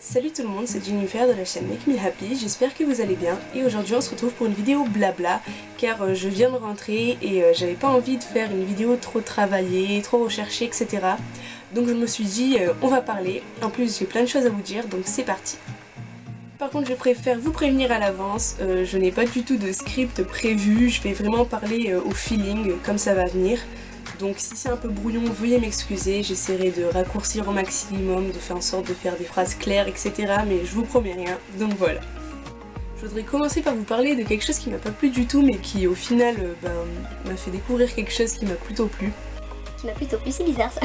Salut tout le monde, c'est Jennifer de la chaîne Make Me Happy, j'espère que vous allez bien et aujourd'hui on se retrouve pour une vidéo blabla car je viens de rentrer et j'avais pas envie de faire une vidéo trop travaillée, trop recherchée, etc. Donc je me suis dit on va parler, en plus j'ai plein de choses à vous dire donc c'est parti. Par contre je préfère vous prévenir à l'avance, je n'ai pas du tout de script prévu, je vais vraiment parler au feeling comme ça va venir. Donc si c'est un peu brouillon, veuillez m'excuser, j'essaierai de raccourcir au maximum, de faire en sorte de faire des phrases claires, etc. Mais je vous promets rien, donc voilà. Je voudrais commencer par vous parler de quelque chose qui m'a pas plu du tout, mais qui au final m'a fait découvrir quelque chose qui m'a plutôt plu. Qui m'a plutôt plu, c'est bizarre ça.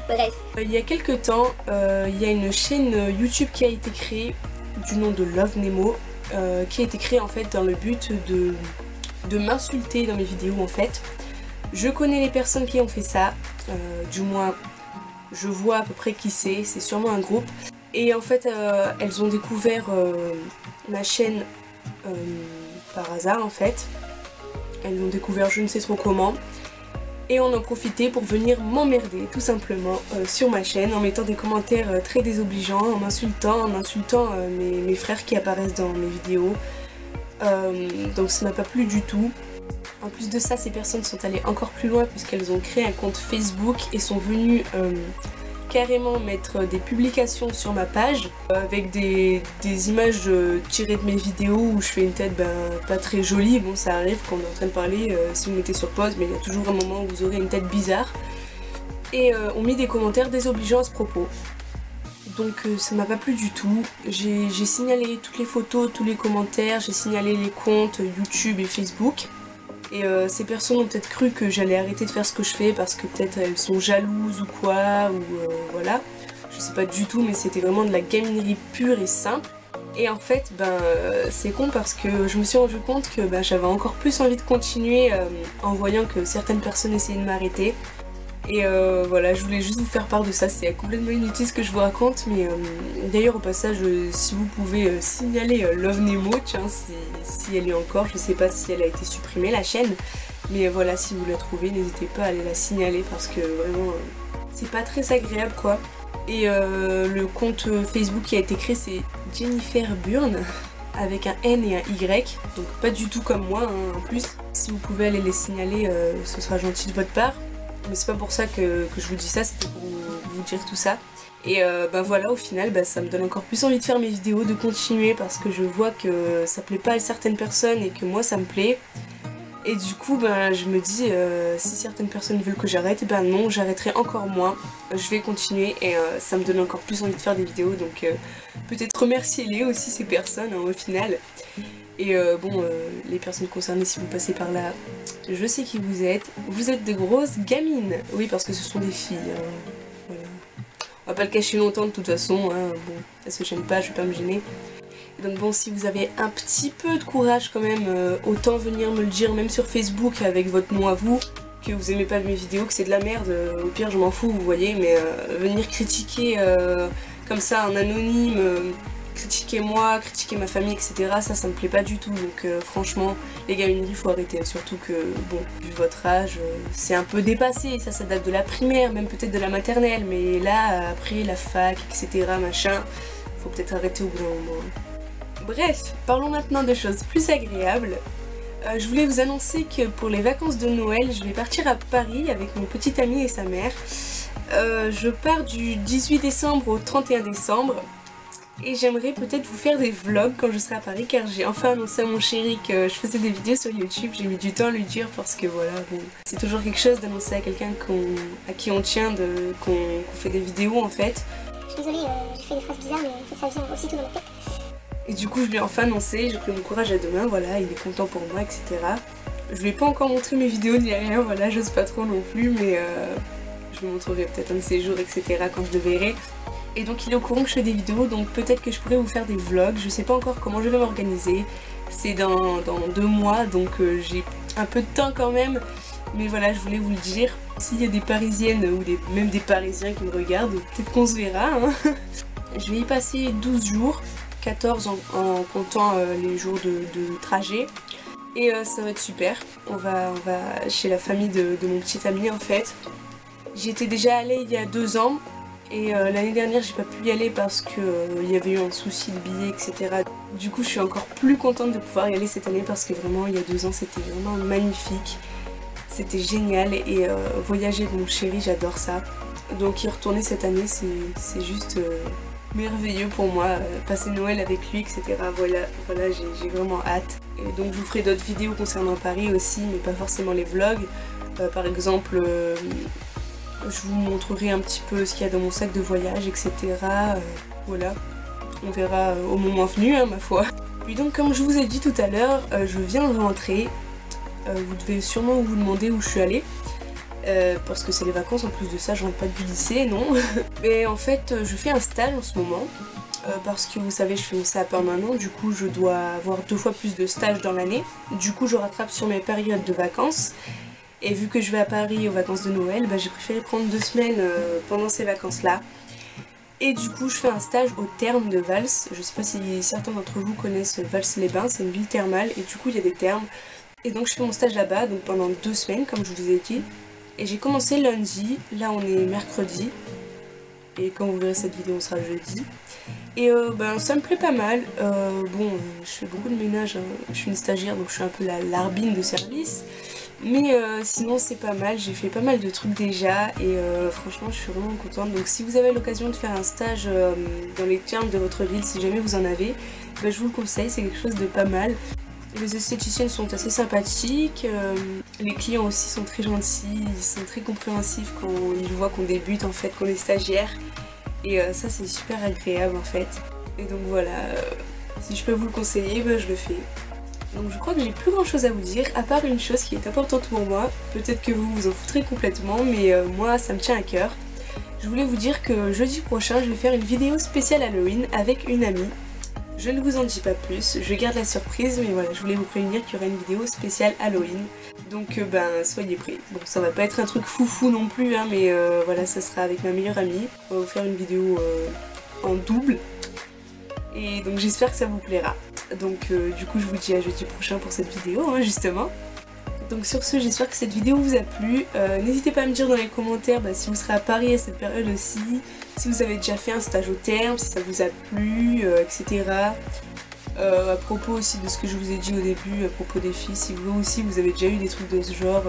Bref. Il y a quelques temps, il y a une chaîne YouTube qui a été créée du nom de Love Nemo, qui a été créée en fait dans le but de m'insulter dans mes vidéos en fait. Je connais les personnes qui ont fait ça, du moins je vois à peu près qui c'est sûrement un groupe. Et en fait elles ont découvert ma chaîne par hasard en fait. Elles l'ont découvert je ne sais trop comment. Et on en profitait pour venir m'emmerder tout simplement sur ma chaîne en mettant des commentaires très désobligeants, en m'insultant, mes frères qui apparaissent dans mes vidéos. Donc ça m'a pas plu du tout. En plus de ça, ces personnes sont allées encore plus loin puisqu'elles ont créé un compte Facebook et sont venues carrément mettre des publications sur ma page avec des images tirées de mes vidéos où je fais une tête pas très jolie. Bon, ça arrive quand on est en train de parler, si vous mettez sur pause, mais il y a toujours un moment où vous aurez une tête bizarre. Et on met des commentaires désobligeants à ce propos. Donc ça m'a pas plu du tout. J'ai signalé toutes les photos, tous les commentaires, j'ai signalé les comptes YouTube et Facebook. Et ces personnes ont peut-être cru que j'allais arrêter de faire ce que je fais parce que peut-être elles sont jalouses ou quoi, ou voilà. Je sais pas du tout, mais c'était vraiment de la gaminerie pure et simple. Et en fait, c'est con parce que je me suis rendu compte que j'avais encore plus envie de continuer en voyant que certaines personnes essayaient de m'arrêter. Et voilà, je voulais juste vous faire part de ça, c'est complètement inutile ce que je vous raconte, mais d'ailleurs au passage, si vous pouvez signaler Love Nemo, tiens, si elle est encore, je sais pas si elle a été supprimée la chaîne, mais voilà, si vous la trouvez, n'hésitez pas à aller la signaler parce que vraiment, c'est pas très agréable quoi. Et le compte Facebook qui a été créé, c'est Jennifer Burn, avec un N et un Y, donc pas du tout comme moi hein, en plus. Si vous pouvez aller les signaler, ce sera gentil de votre part. Mais c'est pas pour ça que je vous dis ça, c'était pour vous dire tout ça. Et voilà, au final, ça me donne encore plus envie de faire mes vidéos, de continuer parce que je vois que ça plaît pas à certaines personnes et que moi ça me plaît. Et du coup, je me dis, si certaines personnes veulent que j'arrête, non, j'arrêterai encore moins. Je vais continuer et ça me donne encore plus envie de faire des vidéos, donc peut-être remerciez-les aussi ces personnes hein, au final. Et les personnes concernées, si vous passez par là, je sais qui vous êtes de grosses gamines. Oui, parce que ce sont des filles. Hein. Voilà. On va pas le cacher longtemps de toute façon. Hein. Bon, elles se gênent pas, je vais pas me gêner. Et donc bon, si vous avez un petit peu de courage quand même, autant venir me le dire, même sur Facebook avec votre nom à vous, que vous aimez pas mes vidéos, que c'est de la merde. Au pire, je m'en fous, vous voyez, mais venir critiquer comme ça en anonyme. Critiquer moi, critiquer ma famille, etc. Ça me plaît pas du tout. Donc franchement, les gamineries, faut arrêter. Surtout que, bon, vu votre âge, c'est un peu dépassé. Ça date de la primaire, même peut-être de la maternelle. Mais là, après la fac, etc., machin, faut peut-être arrêter au bout d'un moment. Bref, parlons maintenant de choses plus agréables. Je voulais vous annoncer que pour les vacances de Noël, je vais partir à Paris avec mon petit ami et sa mère. Je pars du 18 décembre au 31 décembre. Et j'aimerais peut-être vous faire des vlogs quand je serai à Paris car j'ai enfin annoncé à mon chéri que je faisais des vidéos sur YouTube. J'ai mis du temps à lui dire parce que voilà, bon, c'est toujours quelque chose d'annoncer à quelqu'un à qui on tient qu'on fait des vidéos en fait. Je suis désolée, je fais des phrases bizarres mais en fait ça vient aussitôt dans ma tête. Et du coup je lui ai enfin annoncé, j'ai pris mon courage à deux mains, voilà, il est content pour moi, etc. Je lui ai pas encore montré mes vidéos ni rien, voilà, j'ose pas trop non plus mais je lui montrerai peut-être un de ces jours, etc. quand je le verrai. Et donc il est au courant que je fais des vidéos, donc peut-être que je pourrais vous faire des vlogs, je sais pas encore comment je vais m'organiser. C'est dans 2 mois, donc j'ai un peu de temps quand même. Mais voilà, je voulais vous le dire. S'il y a des Parisiennes ou même des Parisiens qui me regardent, peut-être qu'on se verra. Hein. Je vais y passer 12 jours, 14 en comptant les jours de trajet. Et ça va être super. On va chez la famille de mon petit ami en fait. J'y étais déjà allée il y a 2 ans. Et l'année dernière j'ai pas pu y aller parce que il y avait eu un souci de billets, etc. Du coup je suis encore plus contente de pouvoir y aller cette année parce que vraiment il y a 2 ans c'était vraiment magnifique. C'était génial et voyager avec mon chéri, j'adore ça. Donc y retourner cette année c'est juste merveilleux pour moi, passer Noël avec lui, etc. Voilà j'ai vraiment hâte. Et donc je vous ferai d'autres vidéos concernant Paris aussi, mais pas forcément les vlogs. Par exemple, je vous montrerai un petit peu ce qu'il y a dans mon sac de voyage, etc. Voilà, on verra au moment venu, hein, ma foi. Puis donc comme je vous ai dit tout à l'heure, je viens de rentrer. Vous devez sûrement vous demander où je suis allée. Parce que c'est les vacances, en plus de ça je rentre pas du lycée, non. Mais en fait je fais un stage en ce moment. Parce que vous savez je fais mon CAP permanent, du coup je dois avoir 2 fois plus de stages dans l'année. Du coup je rattrape sur mes périodes de vacances. Et vu que je vais à Paris aux vacances de Noël, bah, j'ai préféré prendre 2 semaines pendant ces vacances là. Et du coup je fais un stage au thermes de Vals. Je sais pas si certains d'entre vous connaissent Vals-les-Bains, c'est une ville thermale et du coup il y a des thermes. Et donc je fais mon stage là-bas, donc pendant 2 semaines comme je vous ai dit. Et j'ai commencé lundi, là on est mercredi. Et quand vous verrez cette vidéo on sera jeudi. Et ben ça me plaît pas mal. Bon, je fais beaucoup de ménage, hein. Je suis une stagiaire donc je suis un peu la larbine de service. Mais sinon c'est pas mal, j'ai fait pas mal de trucs déjà et franchement je suis vraiment contente. Donc si vous avez l'occasion de faire un stage dans les thermes de votre ville, si jamais vous en avez, ben, je vous le conseille, c'est quelque chose de pas mal. Les esthéticiennes sont assez sympathiques, les clients aussi sont très gentils, ils sont très compréhensifs quand ils voient qu'on débute en fait, qu'on est stagiaire. Et ça c'est super agréable en fait. Et donc voilà, si je peux vous le conseiller, ben, je le fais. Donc je crois que j'ai plus grand chose à vous dire, à part une chose qui est importante pour moi. Peut-être que vous vous en foutrez complètement, mais moi ça me tient à cœur. Je voulais vous dire que jeudi prochain je vais faire une vidéo spéciale Halloween avec une amie. Je ne vous en dis pas plus, je garde la surprise, mais voilà, je voulais vous prévenir qu'il y aurait une vidéo spéciale Halloween. Donc ben soyez prêts. Bon ça va pas être un truc foufou non plus, hein, mais voilà, ça sera avec ma meilleure amie. On va vous faire une vidéo en double. Et donc j'espère que ça vous plaira. Donc du coup je vous dis à jeudi prochain pour cette vidéo, hein, justement. Donc sur ce, j'espère que cette vidéo vous a plu. N'hésitez pas à me dire dans les commentaires si vous serez à Paris à cette période aussi, si vous avez déjà fait un stage au terme, si ça vous a plu, etc. À propos aussi de ce que je vous ai dit au début, à propos des filles, si vous aussi vous avez déjà eu des trucs de ce genre,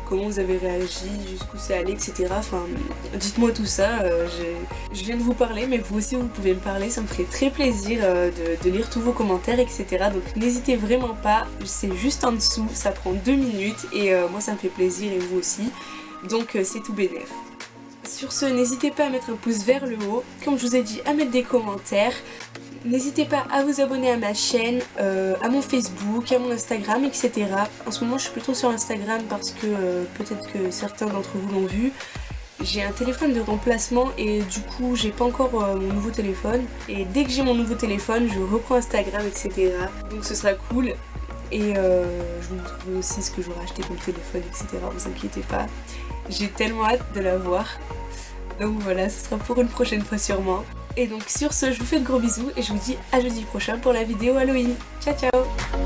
comment vous avez réagi, jusqu'où c'est allé, etc. Enfin, dites-moi tout ça, je viens de vous parler, mais vous aussi vous pouvez me parler, ça me ferait très plaisir de lire tous vos commentaires, etc. Donc n'hésitez vraiment pas, c'est juste en dessous, ça prend 2 minutes, et moi ça me fait plaisir, et vous aussi, donc c'est tout bénef. Sur ce, n'hésitez pas à mettre un pouce vers le haut, comme je vous ai dit, à mettre des commentaires. N'hésitez pas à vous abonner à ma chaîne, à mon Facebook, à mon Instagram, etc. En ce moment je suis plutôt sur Instagram parce que peut-être que certains d'entre vous l'ont vu. J'ai un téléphone de remplacement et du coup j'ai pas encore mon nouveau téléphone. Et dès que j'ai mon nouveau téléphone, je reprends Instagram, etc. Donc ce sera cool. Et je vous montrerai aussi ce que j'aurai acheté comme téléphone, etc. Vous inquiétez pas. J'ai tellement hâte de l'avoir. Donc voilà, ce sera pour une prochaine fois sûrement. Et donc sur ce, je vous fais de gros bisous et je vous dis à jeudi prochain pour la vidéo Halloween. Ciao ciao!